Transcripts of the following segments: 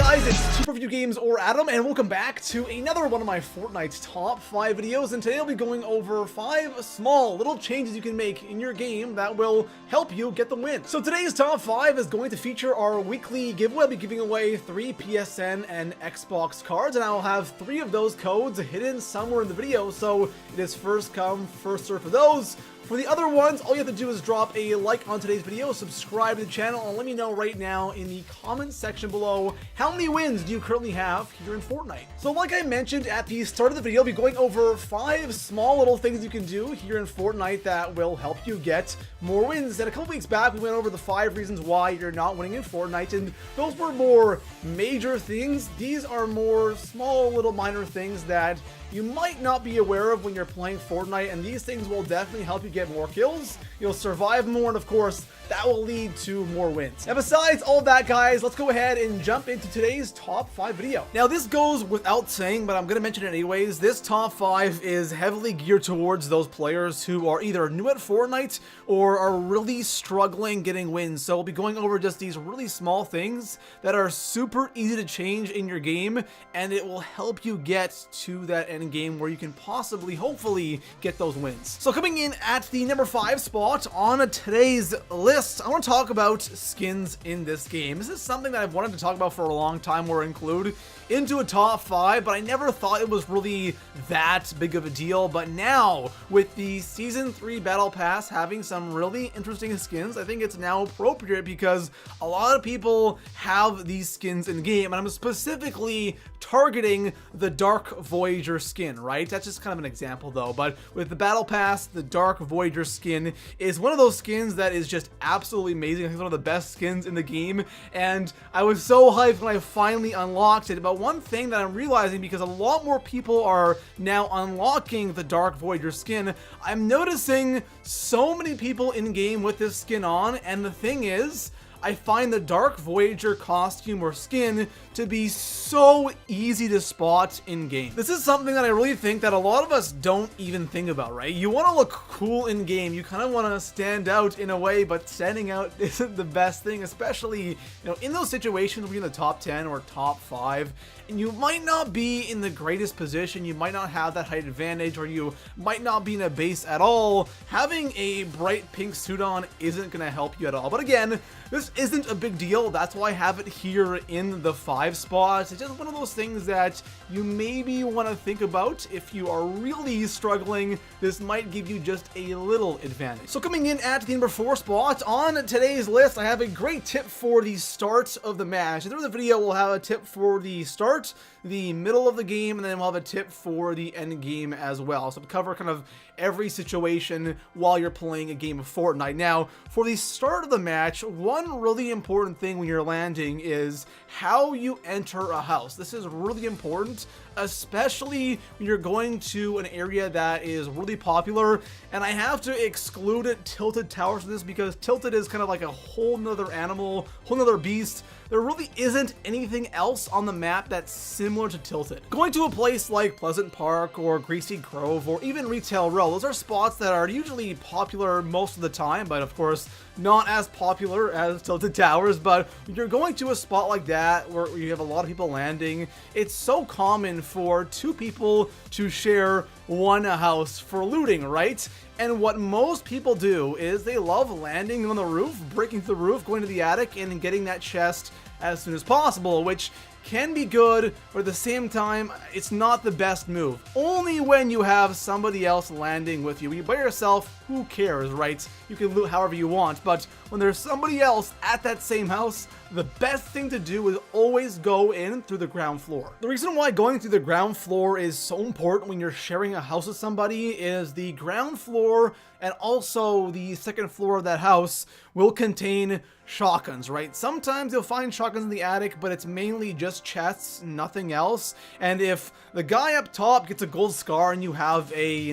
guys, it's Super Games or Adam, and welcome back to another one of my Fortnite top 5 videos. And today I'll be going over 5 small little changes you can make in your game that will help you get the win. So today's top 5 is going to feature our weekly giveaway. I'll be giving away 3 PSN and Xbox cards, and I'll have 3 of those codes hidden somewhere in the video, so it is first come, first serve for those. For the other ones, all you have to do is drop a like on today's video, subscribe to the channel, and let me know right now in the comment section below how many wins do you currently have here in Fortnite. So like I mentioned at the start of the video, I'll be going over 5 small little things you can do here in Fortnite that will help you get more wins. And a couple weeks back, we went over the 5 reasons why you're not winning in Fortnite, and those were more major things. These are more small little minor things that you might not be aware of when you're playing Fortnite, and these things will definitely help you get more kills, you'll survive more, and of course, that will lead to more wins. And besides all of that, guys, let's go ahead and jump into today's top 5 video. Now, this goes without saying, but I'm going to mention it anyways. This top 5 is heavily geared towards those players who are either new at Fortnite or are really struggling getting wins. So we'll be going over just these really small things that are super easy to change in your game, and it will help you get to that end game where you can possibly, hopefully, get those wins. So coming in at the number 5 spot on today's list, I want to talk about skins in this game. This is something that I've wanted to talk about for a long time or include into a top 5, but I never thought it was really that big of a deal. But now, with the Season 3 Battle Pass having some really interesting skins, I think it's now appropriate because a lot of people have these skins in game, and I'm specifically targeting the Dark Voyager skin, right? That's just kind of an example though, but with the Battle Pass, the Dark Voyager skin is one of those skins that is just absolutely amazing. I think it's one of the best skins in the game, and I was so hyped when I finally unlocked it. But one thing that I'm realizing, because a lot more people are now unlocking the Dark Voyager skin, I'm noticing so many people in game with this skin on, and the thing is, I find the Dark Voyager costume or skin to be so easy to spot in game. This is something that I really think that a lot of us don't even think about, right? You want to look cool in game, you kind of want to stand out in a way, but standing out isn't the best thing, especially, in those situations where you're in the top 10 or top 5, and you might not be in the greatest position, you might not have that height advantage, or you might not be in a base at all. Having a bright pink suit on isn't going to help you at all. But again, this isn't a big deal. That's why I have it here in the 5 spot. It's just one of those things that you maybe want to think about. If you are really struggling, this might give you just a little advantage. So coming in at the number 4 spot on today's list, I have a great tip for the start of the match. At the end of the video, we'll have a tip for the start, the middle of the game, and then we'll have a tip for the end game as well. So to cover kind of every situation while you're playing a game of Fortnite. Now, for the start of the match, one really important thing when you're landing is how you enter a house. This is really important, especially when you're going to an area that is really popular, and I have to exclude Tilted Towers from this because Tilted is kind of like a whole nother animal, whole nother beast. There really isn't anything else on the map that's similar to Tilted. Going to a place like Pleasant Park or Greasy Grove or even Retail Row, those are spots that are usually popular most of the time, but of course not as popular as Tilted Towers. But when you're going to a spot like that where you have a lot of people landing, it's so common for 2 people to share one house for looting, right? And what most people do is they love landing on the roof, breaking through the roof, going to the attic, and getting that chest as soon as possible, which can be good, but at the same time, it's not the best move. Only when you have somebody else landing with you. When you're by yourself, who cares, right? You can loot however you want, but when there's somebody else at that same house, the best thing to do is always go in through the ground floor. The reason why going through the ground floor is so important when you're sharing a house with somebody is the ground floor and also the second floor of that house will contain shotguns, right? Sometimes you'll find shotguns in the attic, but it's mainly just chests, nothing else. And if the guy up top gets a gold scar and you have a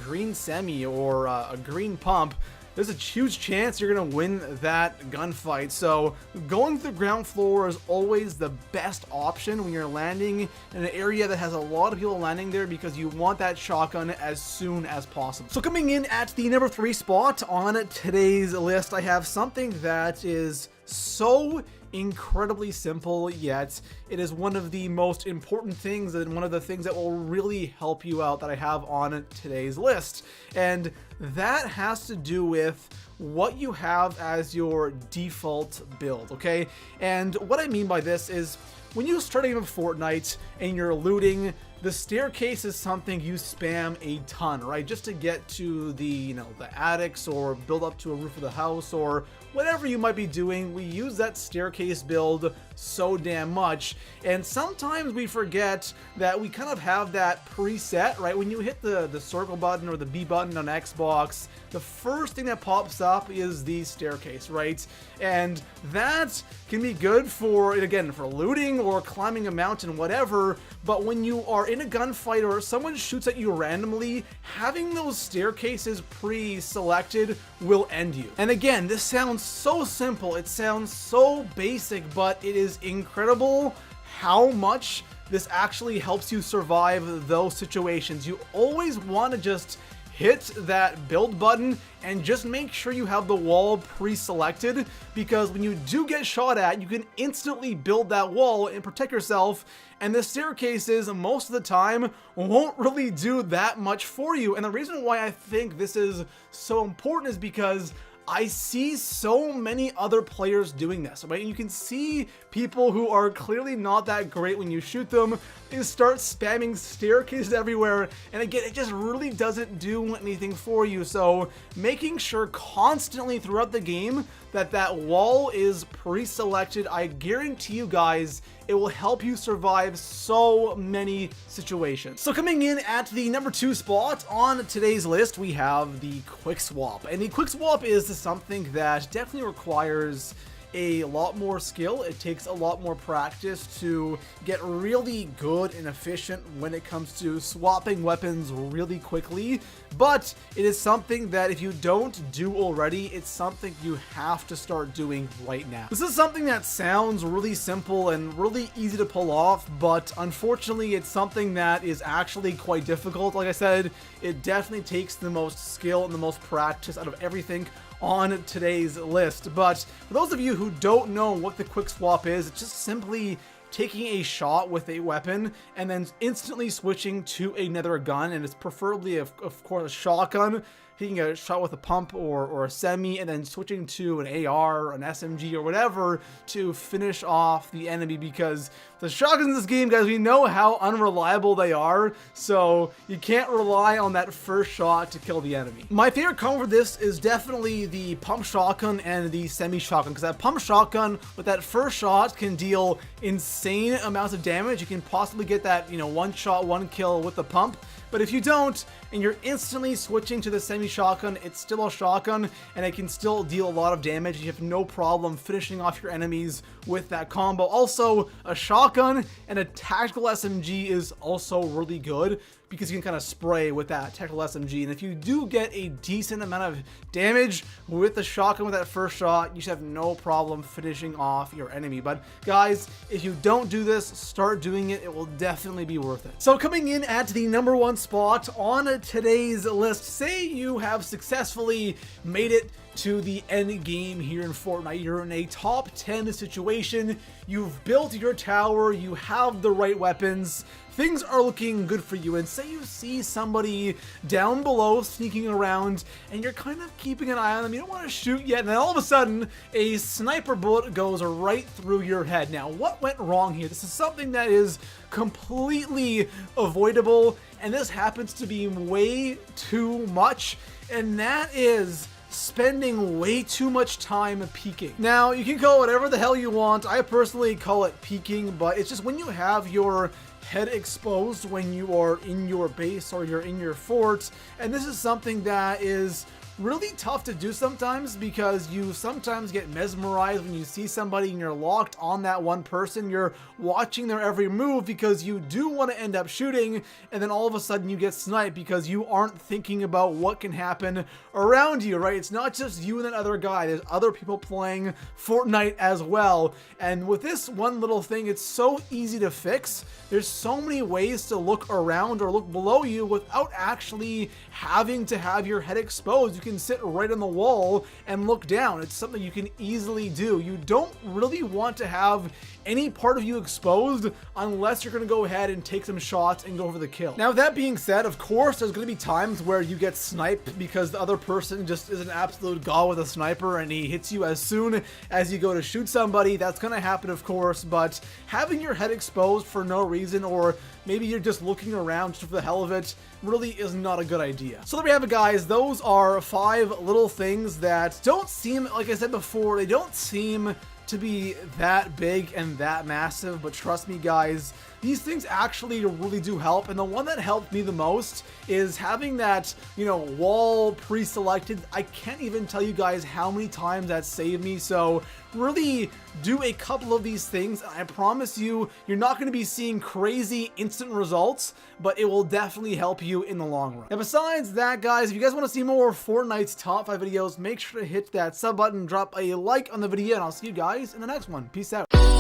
green semi or a green pump, there's a huge chance you're going to win that gunfight. So going through ground floor is always the best option when you're landing in an area that has a lot of people landing there, because you want that shotgun as soon as possible. So coming in at the number 3 spot on today's list, I have something that is so incredibly simple, yet it is one of the most important things and one of the things that will really help you out that I have on today's list. And that has to do with what you have as your default build, okay? And what I mean by this is when you start a game of Fortnite and you're looting, the staircase is something you spam a ton, right? Just to get to the, the attics or build up to a roof of the house or whatever you might be doing. We use that staircase build so damn much. And sometimes we forget that we kind of have that preset, right? When you hit the circle button or the B button on Xbox, the first thing that pops up is the staircase, right? And that can be good for, again, for looting or climbing a mountain, whatever. But when you are in a gunfight or someone shoots at you randomly, having those staircases pre-selected will end you. And again, this sounds so simple, it sounds so basic, but it is incredible how much this actually helps you survive those situations. You always want to just hit that build button and just make sure you have the wall pre-selected, because when you do get shot at, you can instantly build that wall and protect yourself, and the staircases most of the time won't really do that much for you. And the reason why I think this is so important is because I see so many other players doing this, right? And you can see people who are clearly not that great when you shoot them. They start spamming staircases everywhere, and again, it just really doesn't do anything for you. So making sure constantly throughout the game that that wall is pre-selected, I guarantee you guys, it will help you survive so many situations. So coming in at the number 2 spot on today's list, we have the quick swap. And the quick swap is something that definitely requires a lot more skill. It takes a lot more practice to get really good and efficient when it comes to swapping weapons really quickly, but it is something that if you don't do already, it's something you have to start doing right now. This is something that sounds really simple and really easy to pull off, but unfortunately it's something that is actually quite difficult. Like I said, it definitely takes the most skill and the most practice out of everything on today's list. But for those of you who don't know what the quick swap is, it's just simply taking a shot with a weapon and then instantly switching to another gun, and it's preferably of course a shotgun, taking a shot with a pump or a semi, and then switching to an AR, an SMG, or whatever to finish off the enemy, because the shotguns in this game, guys, we know how unreliable they are, so you can't rely on that first shot to kill the enemy. My favorite combo for this is definitely the pump shotgun and the semi shotgun, because that pump shotgun with that first shot can deal insane amounts of damage. You can possibly get that, one shot, one kill with the pump. But if you don't, and you're instantly switching to the semi-shotgun, it's still a shotgun, and it can still deal a lot of damage. You have no problem finishing off your enemies with that combo. Also, a shotgun and a tactical SMG is also really good, because you can kind of spray with that tactical SMG. And if you do get a decent amount of damage with the shotgun with that first shot, you should have no problem finishing off your enemy. But guys, if you don't do this, start doing it. It will definitely be worth it. So coming in at the number 1 spot on today's list, say you have successfully made it to the end game here in Fortnite. You're in a top 10 situation. You've built your tower. You have the right weapons. Things are looking good for you, and say you see somebody down below sneaking around and you're kind of keeping an eye on them. You don't want to shoot yet, and then all of a sudden a sniper bullet goes right through your head. Now, what went wrong here? This is something that is completely avoidable, and this happens to be way too much, and that is spending way too much time peeking. Now, you can call it whatever the hell you want. I personally call it peeking, but it's just when you have your head exposed when you are in your base or you're in your fort, and this is something that is really tough to do sometimes, because you sometimes get mesmerized when you see somebody and you're locked on that one person. You're watching their every move because you do want to end up shooting, and then all of a sudden you get sniped because you aren't thinking about what can happen around you, right? It's not just you and that other guy. There's other people playing Fortnite as well, and with this one little thing, it's so easy to fix. There's so many ways to look around or look below you without actually having to have your head exposed. You can sit right on the wall and look down. It's something you can easily do. You don't really want to have any part of you exposed unless you're going to go ahead and take some shots and go for the kill. Now, that being said, of course, there's going to be times where you get sniped because the other person just is an absolute god with a sniper and he hits you as soon as you go to shoot somebody. That's going to happen, of course, but having your head exposed for no reason, or maybe you're just looking around just for the hell of it, really is not a good idea. So there we have it, guys. Those are 5 little things that don't seem, like I said before, they don't seem to be that big and that massive, but trust me, guys, these things actually really do help. And the one that helped me the most is having that, you know, wall pre-selected. I can't even tell you guys how many times that saved me. So really do a couple of these things. I promise you, you're not going to be seeing crazy instant results, but it will definitely help you in the long run. And besides that, guys, if you guys want to see more Fortnite's top 5 videos, make sure to hit that sub button, drop a like on the video, and I'll see you guys in the next one. Peace out.